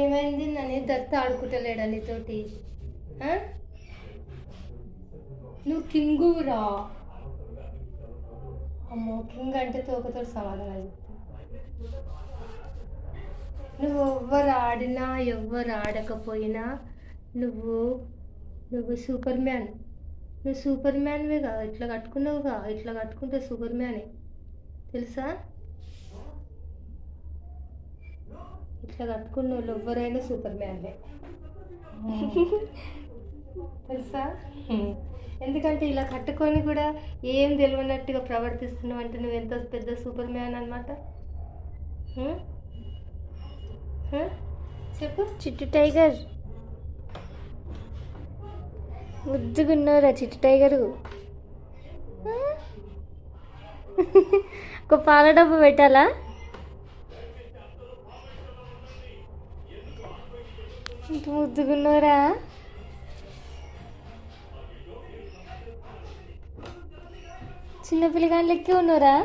ఏమైంది నన్ను దత్త ఆడుకుంటలేడా నీతోటి? నువ్వు కింగురా. అమ్మో, కింగ్ అంటే తోకతో సమాధానం చెప్తా. నువ్వు ఎవ్వరు ఆడినా ఎవ్వరు ఆడకపోయినా నువ్వు నువ్వు సూపర్ మ్యాన్. నువ్వు సూపర్ మ్యాన్వేగా. ఇట్లా కట్టుకున్నావుగా, ఇట్లా కట్టుకుంటే సూపర్ మ్యానే తెలుసా? ఇట్లా కట్టుకున్న వాళ్ళు ఎవ్వరైనా సూపర్ మ్యాన్లే తెలుసా? ఎందుకంటే ఇలా కట్టుకొని కూడా ఏం తెలియనట్టుగా ప్రవర్తిస్తున్నావు అంటే నువ్వు ఎంత పెద్ద సూపర్ మ్యాన్ అనమాట. చెప్పు. చిట్టు టైగర్ ముద్దుగున్నారా? చిట్టు టైగరు ఒక పాల డబ్బు పెట్టాలా? ఇంత ముద్దుగున్నారా? చిన్నపిల్లగాని లెక్కే ఉన్నారా?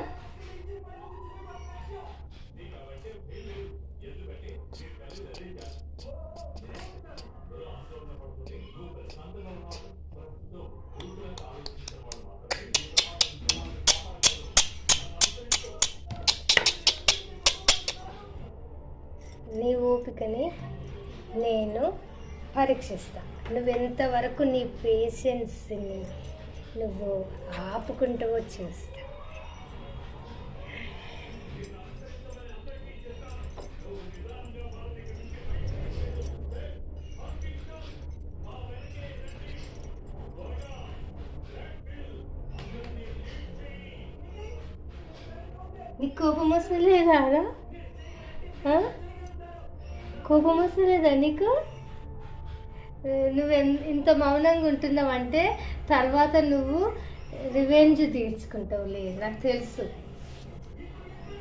నీ ఓపికని నేను పరీక్షిస్తా. నువ్వెంతవరకు నీ పేషెన్స్ని నువ్వు ఆపుకుంటావో చూస్తా. నీకు కోపం వస్తలేదా? కోపం వస్తలేదా నీకు? నువ్వు ఇంత మౌనంగా ఉంటున్నావంటే తర్వాత నువ్వు రివెంజ్ తీర్చుకుంటావులే, నాకు తెలుసు.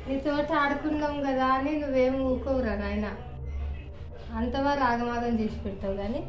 నీతోటి ఆడుకున్నాం కదా అని నువ్వేం ఊకోవురా నాయన. అంతవరకు ఆగమాగం చేసి పెడతావు కానీ